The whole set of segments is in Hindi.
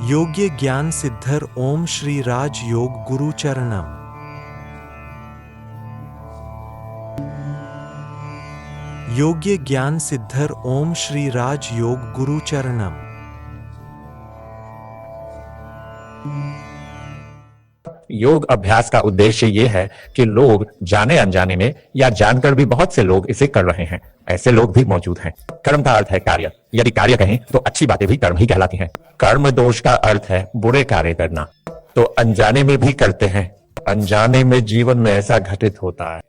योग्य ज्ञान सिद्धर ओम श्री राज योग गुरु चरणम। योग्य ज्ञान सिद्धर ओम श्री राज योग गुरु चरणम। योग अभ्यास का उद्देश्य ये है कि लोग जाने अनजाने में या जानकर भी बहुत से लोग इसे कर रहे हैं। ऐसे लोग भी मौजूद हैं। कर्म का अर्थ है कार्य। यदि कार्य कहें तो अच्छी बातें भी कर्म ही कहलाती हैं। कर्म दोष का अर्थ है बुरे कार्य करना। तो अनजाने में भी करते हैं। अनजाने में जीवन में ऐसा घटित होता है।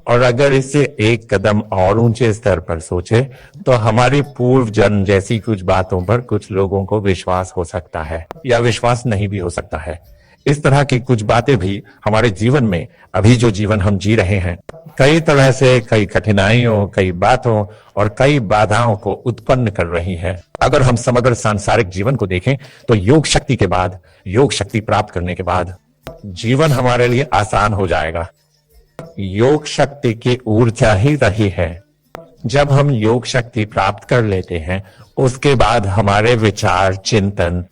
और अगर इसे एक कदम और ऊंचे स्तर पर सोचे तो हमारी पूर्व जन्म जैसी कुछ बातों पर कुछ लोगों को विश्वास हो सकता है या विश्वास नहीं भी हो सकता है। इस तरह की कुछ बातें भी हमारे जीवन में अभी जो जीवन हम जी रहे हैं कई तरह से कई कठिनाइयों, कई बातों और कई बाधाओं को उत्पन्न कर रही है। अगर हम समग्र सांसारिक जीवन को देखें तो योग शक्ति के बाद, योग शक्ति प्राप्त करने के बाद जीवन हमारे लिए आसान हो जाएगा। योग शक्ति की ऊर्जा ही रही है। जब हम योग शक्ति प्राप्त कर लेते हैं उसके बाद हमारे विचार, चिंतन,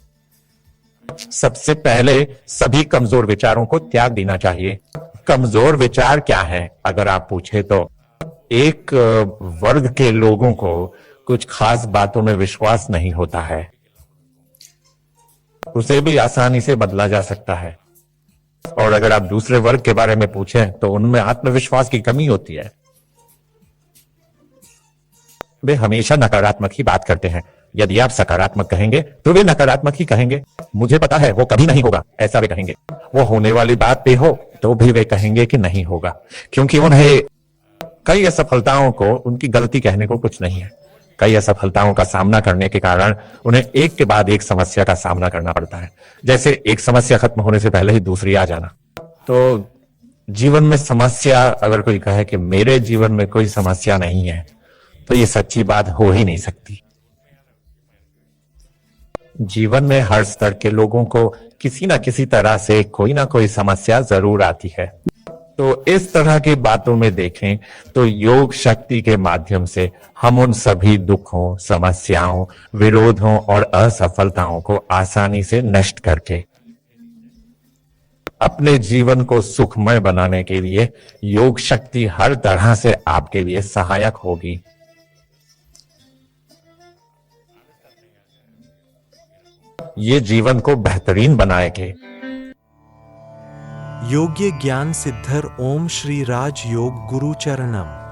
सबसे पहले सभी कमजोर विचारों को त्याग देना चाहिए। कमजोर विचार क्या है अगर आप पूछे तो एक वर्ग के लोगों को कुछ खास बातों में विश्वास नहीं होता है। उसे भी आसानी से बदला जा सकता है। और अगर आप दूसरे वर्ग के बारे में पूछें तो उनमें आत्मविश्वास की कमी होती है। वे हमेशा नकारात्मक ही बात करते हैं। यदि आप सकारात्मक कहेंगे तो वे नकारात्मक ही कहेंगे। मुझे पता है वो कभी नहीं होगा, ऐसा वे कहेंगे। वो होने वाली बात पे हो तो भी वे कहेंगे कि नहीं होगा, क्योंकि उन्हें कई असफलताओं को उनकी गलती कहने को कुछ नहीं है। कई असफलताओं का सामना करने के कारण उन्हें एक के बाद एक समस्या का सामना करना पड़ता है। जैसे एक समस्या खत्म होने से पहले ही दूसरी आ जाना। तो जीवन में समस्या, अगर कोई कहे कि मेरे जीवन में कोई समस्या नहीं है तो ये सच्ची बात हो ही नहीं सकती। जीवन में हर स्तर के लोगों को किसी ना किसी तरह से कोई ना कोई समस्या जरूर आती है। तो इस तरह की बातों में देखें तो योग शक्ति के माध्यम से हम उन सभी दुखों, समस्याओं, विरोधों और असफलताओं को आसानी से नष्ट करके अपने जीवन को सुखमय बनाने के लिए योग शक्ति हर तरह से आपके लिए सहायक होगी। ये जीवन को बेहतरीन बनाएंगे। योग्य ज्ञान सिद्धर ओम श्री राज योग गुरु चरणम।